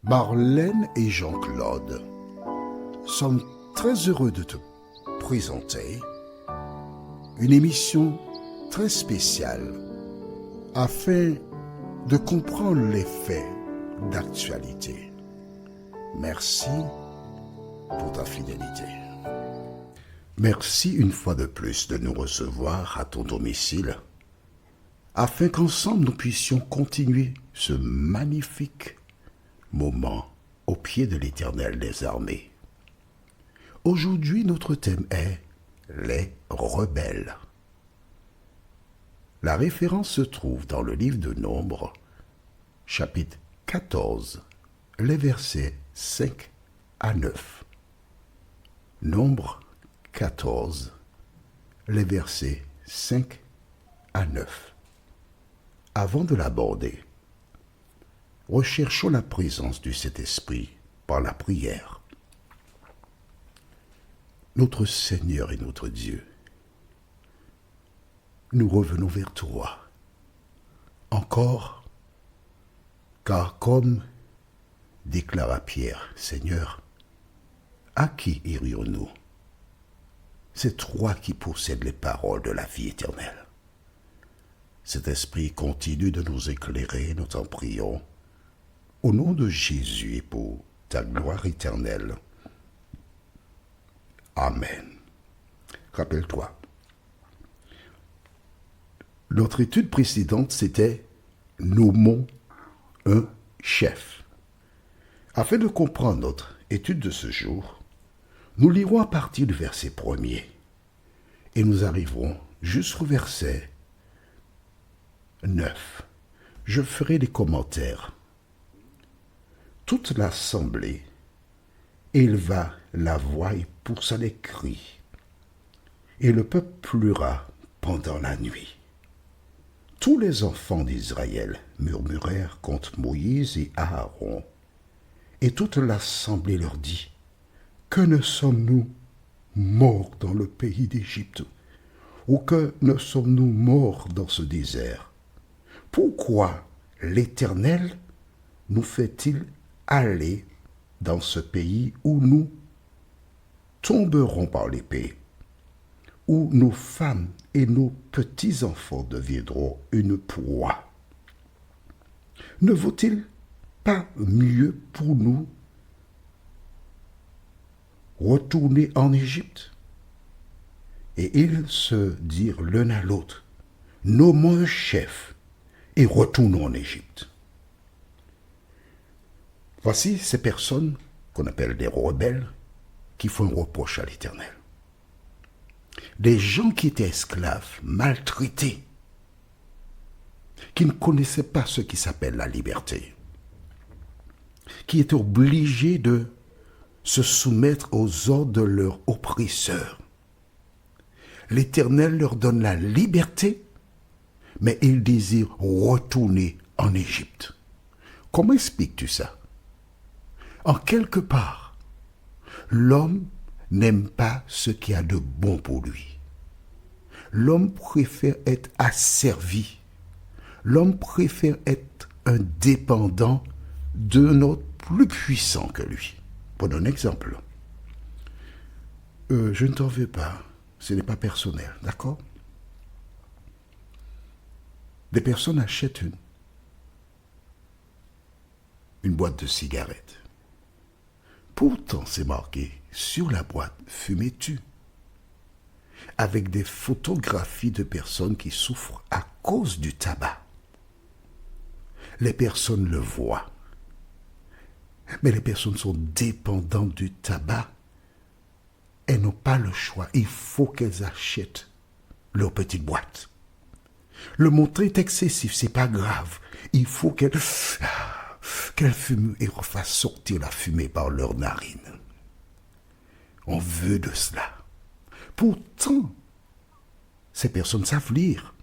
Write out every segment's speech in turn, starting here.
Marlène et Jean-Claude sommes très heureux de te présenter une émission très spéciale afin de comprendre les faits d'actualité. Merci pour ta fidélité. Merci une fois de plus de nous recevoir à ton domicile afin qu'ensemble nous puissions continuer ce magnifique moment au pied de l'Éternel des armées. Aujourd'hui, notre thème est les rebelles. La référence se trouve dans le livre de Nombres, chapitre 14, les versets 5 à 9. Nombres 14, les versets 5 à 9. Avant de l'aborder, recherchons la présence du Saint-Esprit par la prière. Notre Seigneur et notre Dieu, nous revenons vers toi, encore, car comme déclara Pierre, Seigneur, à qui irions-nous? C'est toi qui possèdes les paroles de la vie éternelle. Cet esprit continue de nous éclairer, nous t'en prions, au nom de Jésus et pour ta gloire éternelle. Amen. Rappelle-toi, notre étude précédente, c'était « Nommons un chef ». Afin de comprendre notre étude de ce jour, nous lirons à partir du verset 1er et nous arriverons jusqu'au verset 9. Je ferai des commentaires. Toute l'assemblée éleva la voix et poussa des cris, et le peuple pleura pendant la nuit. Tous les enfants d'Israël murmurèrent contre Moïse et Aaron, et toute l'assemblée leur dit, « Que ne sommes-nous morts dans le pays d'Égypte, ou que ne sommes-nous morts dans ce désert? Pourquoi l'Éternel nous fait-il aller dans ce pays où nous tomberons par l'épée, où nos femmes et nos petits-enfants deviendront une proie? Ne vaut-il pas mieux pour nous retourner en Égypte? » Et ils se dirent l'un à l'autre, « Nommons un chef et retournons en Égypte. » Voici ces personnes qu'on appelle des rebelles qui font un reproche à l'Éternel. Des gens qui étaient esclaves, maltraités, qui ne connaissaient pas ce qui s'appelle la liberté, qui étaient obligés de se soumettre aux ordres de leurs oppresseurs. L'Éternel leur donne la liberté, mais ils désirent retourner en Égypte. Comment expliques-tu ça? En quelque part, l'homme n'aime pas ce qu'il y a de bon pour lui. L'homme préfère être asservi. L'homme préfère être un dépendant d'un autre plus puissant que lui. Prenons un exemple. Je ne t'en veux pas. Ce n'est pas personnel, d'accord? Des personnes achètent une boîte de cigarettes. Pourtant, c'est marqué sur la boîte « Fumez-tu » avec des photographies de personnes qui souffrent à cause du tabac. Les personnes le voient. Mais les personnes sont dépendantes du tabac. Elles n'ont pas le choix. Il faut qu'elles achètent leur petite boîte. Le montant est excessif, c'est pas grave. Il faut qu'elles fument et refassent sortir la fumée par leurs narines. On veut de cela. Pourtant, ces personnes savent lire.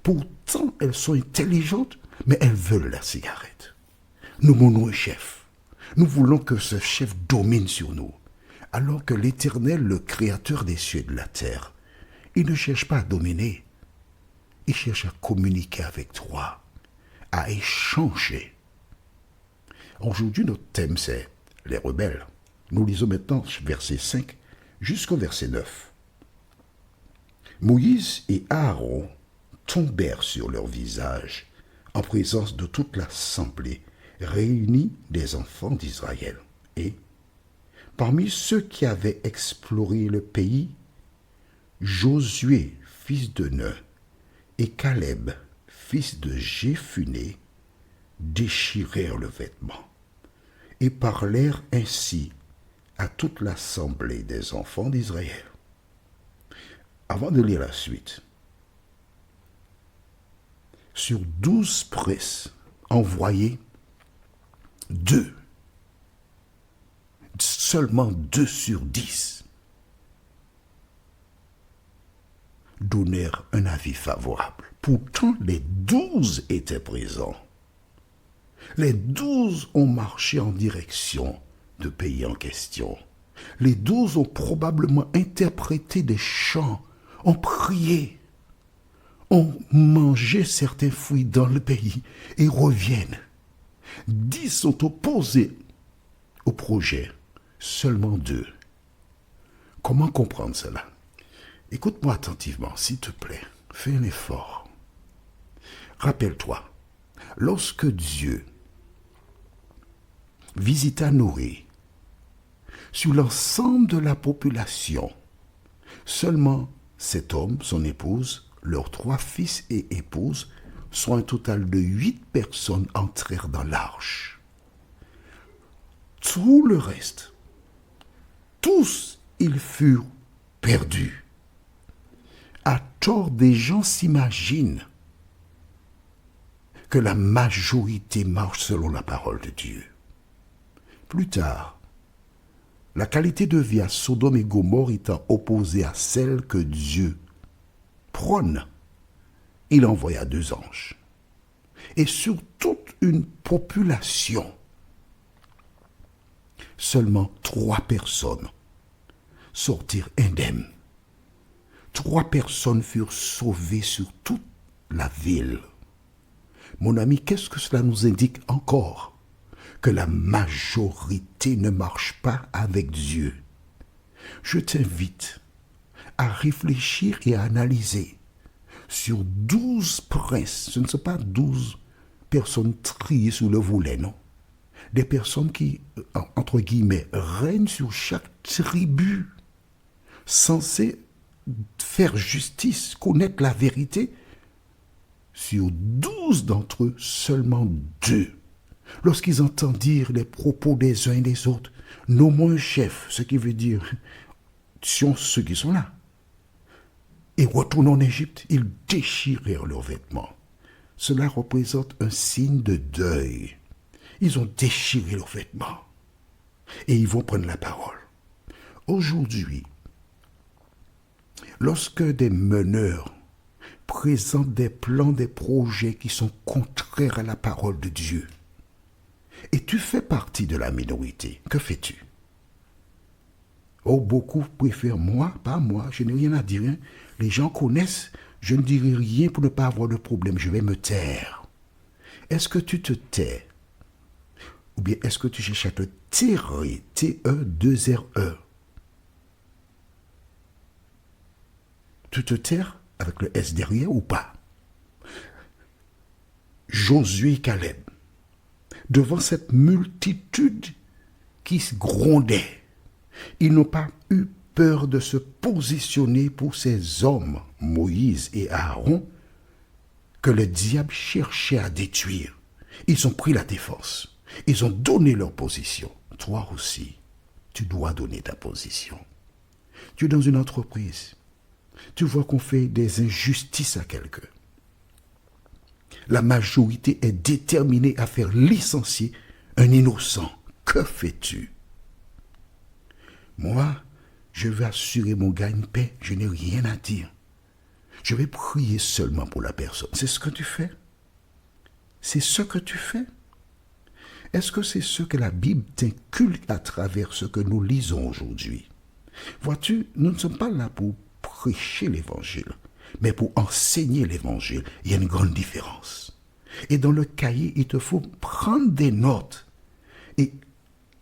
Pourtant, elles sont intelligentes, mais elles veulent la cigarette. Nous menons un chef. Nous voulons que ce chef domine sur nous. Alors que l'Éternel, le Créateur des cieux et de la terre, il ne cherche pas à dominer. Il cherche à communiquer avec toi, à échanger. Aujourd'hui, notre thème, c'est les rebelles. Nous lisons maintenant verset 5 jusqu'au verset 9. Moïse et Aaron tombèrent sur leur visage en présence de toute l'assemblée réunie des enfants d'Israël. Et, parmi ceux qui avaient exploré le pays, Josué, fils de Nun, et Caleb, fils de Jéphuné, déchirèrent le vêtement et parlèrent ainsi à toute l'assemblée des enfants d'Israël. Avant de lire la suite, sur 12 princes envoyés, seulement 2 sur 10 donnèrent un avis favorable. Pourtant, les 12 étaient présents. Les 12 ont marché en direction du pays en question. Les 12 ont probablement interprété des chants, ont prié, ont mangé certains fruits dans le pays et reviennent. 10 sont opposés au projet, seulement 2. Comment comprendre cela? Écoute-moi attentivement, s'il te plaît. Fais un effort. Rappelle-toi, lorsque Dieu visita Noé, sur l'ensemble de la population, seulement cet homme, son épouse, leurs 3 fils et épouses, soit un total de 8 personnes entrèrent dans l'arche. Tout le reste, tous ils furent perdus. À tort, des gens s'imaginent que la majorité marche selon la parole de Dieu. Plus tard, la qualité de vie à Sodome et Gomorrhe étant opposée à celle que Dieu prône, il envoya 2 anges. Et sur toute une population, seulement 3 personnes sortirent indemnes. 3 personnes furent sauvées sur toute la ville. Mon ami, qu'est-ce que cela nous indique encore? Que la majorité ne marche pas avec Dieu. Je t'invite à réfléchir et à analyser sur 12 princes. Ce ne sont pas 12 personnes triées sous le volet, non. Des personnes qui, entre guillemets, règnent sur chaque tribu, censées faire justice, connaître la vérité. Sur 12 d'entre eux, seulement 2. Lorsqu'ils entendent dire les propos des uns et des autres, nommons un chef, ce qui veut dire, sont ceux qui sont là. Et retournant en Égypte, ils déchirèrent leurs vêtements. Cela représente un signe de deuil. Ils ont déchiré leurs vêtements. Et ils vont prendre la parole. Aujourd'hui, lorsque des meneurs présentent des plans, des projets qui sont contraires à la parole de Dieu, et tu fais partie de la minorité, que fais-tu? Oh, beaucoup préfèrent moi, pas moi, je n'ai rien à dire. Hein. Les gens connaissent, je ne dirai rien pour ne pas avoir de problème, je vais me taire. Est-ce que tu te tais? Ou bien est-ce que tu cherches à te terrer, T-E-2-R-E? Tu te terres avec le S derrière ou pas? Josué et Caleb, devant cette multitude qui se grondait, ils n'ont pas eu peur de se positionner pour ces hommes, Moïse et Aaron, que le diable cherchait à détruire. Ils ont pris la défense. Ils ont donné leur position. Toi aussi, tu dois donner ta position. Tu es dans une entreprise. Tu vois qu'on fait des injustices à quelqu'un. La majorité est déterminée à faire licencier un innocent. Que fais-tu? Moi, je vais assurer mon gagne-pain. Je n'ai rien à dire. Je vais prier seulement pour la personne. C'est ce que tu fais? C'est ce que tu fais? Est-ce que c'est ce que la Bible t'inculque à travers ce que nous lisons aujourd'hui? Vois-tu, nous ne sommes pas là pour prêcher l'évangile, mais pour enseigner l'évangile. Il y a une grande différence. Et dans le cahier, il te faut prendre des notes et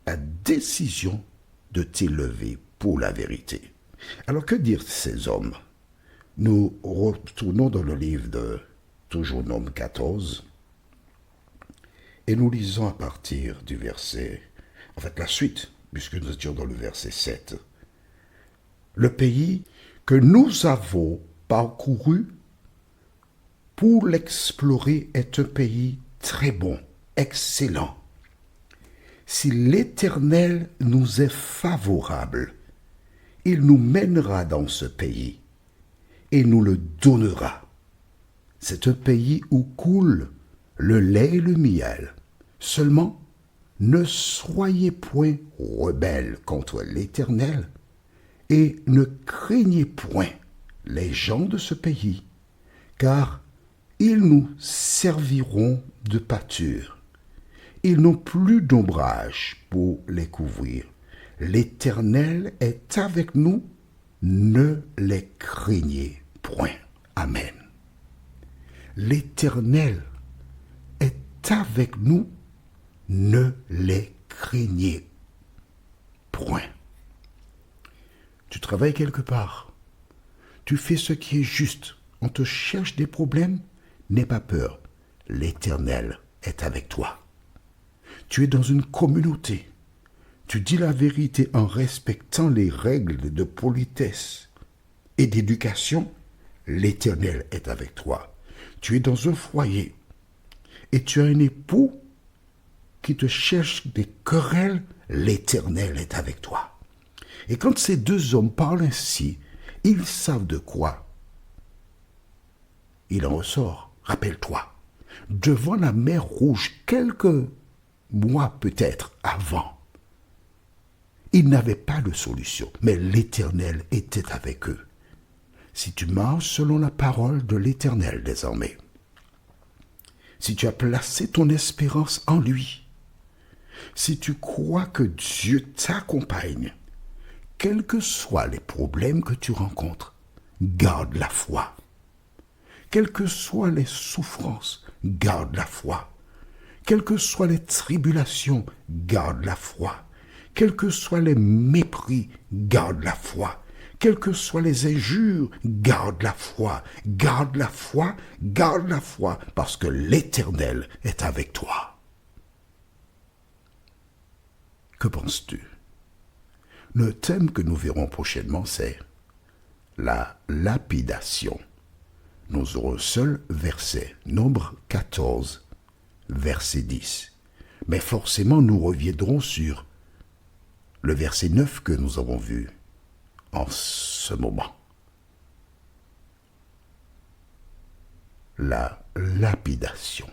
la décision de t'élever pour la vérité. Alors que dire de ces hommes? Nous retournons dans le livre de toujours Nombre 14 et nous lisons à partir du verset, en fait la suite, puisque nous étions dans le verset 7. Le pays que nous avons parcouru pour l'explorer est un pays très bon, excellent. Si l'Éternel nous est favorable, il nous mènera dans ce pays et nous le donnera. C'est un pays où coule le lait et le miel. Seulement, ne soyez point rebelles contre l'Éternel et ne craignez point les gens de ce pays, car ils nous serviront de pâture. Ils n'ont plus d'ombrage pour les couvrir. L'Éternel est avec nous, ne les craignez point. Amen. L'Éternel est avec nous, ne les craignez point. Tu travailles quelque part, tu fais ce qui est juste, on te cherche des problèmes, n'aie pas peur, l'Éternel est avec toi. Tu es dans une communauté, tu dis la vérité en respectant les règles de politesse et d'éducation, l'Éternel est avec toi. Tu es dans un foyer et tu as un époux qui te cherche des querelles, l'Éternel est avec toi. Et quand ces deux hommes parlent ainsi, ils savent de quoi il en ressort. Rappelle-toi, devant la mer Rouge, quelques mois peut-être avant, ils n'avaient pas de solution, mais l'Éternel était avec eux. Si tu marches selon la parole de l'Éternel désormais, si tu as placé ton espérance en lui, si tu crois que Dieu t'accompagne, quels que soient les problèmes que tu rencontres, garde la foi. Quelles que soient les souffrances, garde la foi. Quelles que soient les tribulations, garde la foi. Quels que soient les mépris, garde la foi. Quelles que soient les injures, garde la foi. Garde la foi, garde la foi, parce que l'Éternel est avec toi. Que penses-tu? Le thème que nous verrons prochainement, c'est la lapidation. Nous aurons un seul verset, Nombre 14, verset 10. Mais forcément, nous reviendrons sur le verset 9 que nous avons vu en ce moment. La lapidation.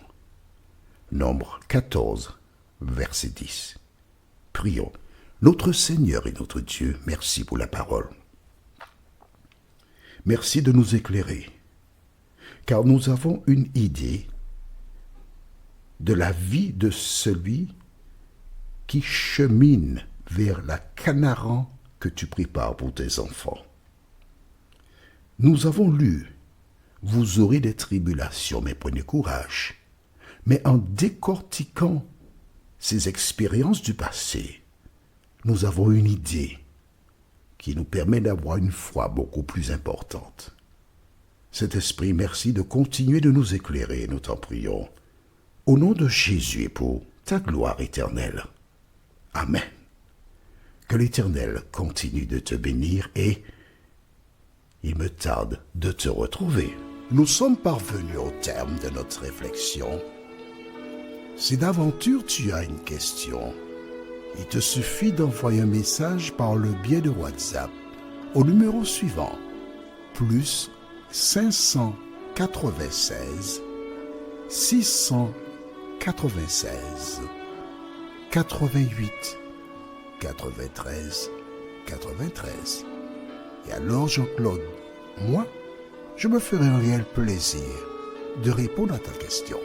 Nombre 14, verset 10. Prions. Notre Seigneur et notre Dieu, merci pour la parole. Merci de nous éclairer, car nous avons une idée de la vie de celui qui chemine vers la Canaan que tu prépares pour tes enfants. Nous avons lu, vous aurez des tribulations, mais prenez courage. Mais en décortiquant ces expériences du passé, nous avons une idée qui nous permet d'avoir une foi beaucoup plus importante. Cet esprit, merci de continuer de nous éclairer, nous t'en prions. Au nom de Jésus et pour ta gloire éternelle. Amen. Que l'Éternel continue de te bénir et il me tarde de te retrouver. Nous sommes parvenus au terme de notre réflexion. Si d'aventure tu as une question, il te suffit d'envoyer un message par le biais de WhatsApp au numéro suivant, plus 596 696 88 93 93. Et alors Jean-Claude, moi, je me ferai un réel plaisir de répondre à ta question.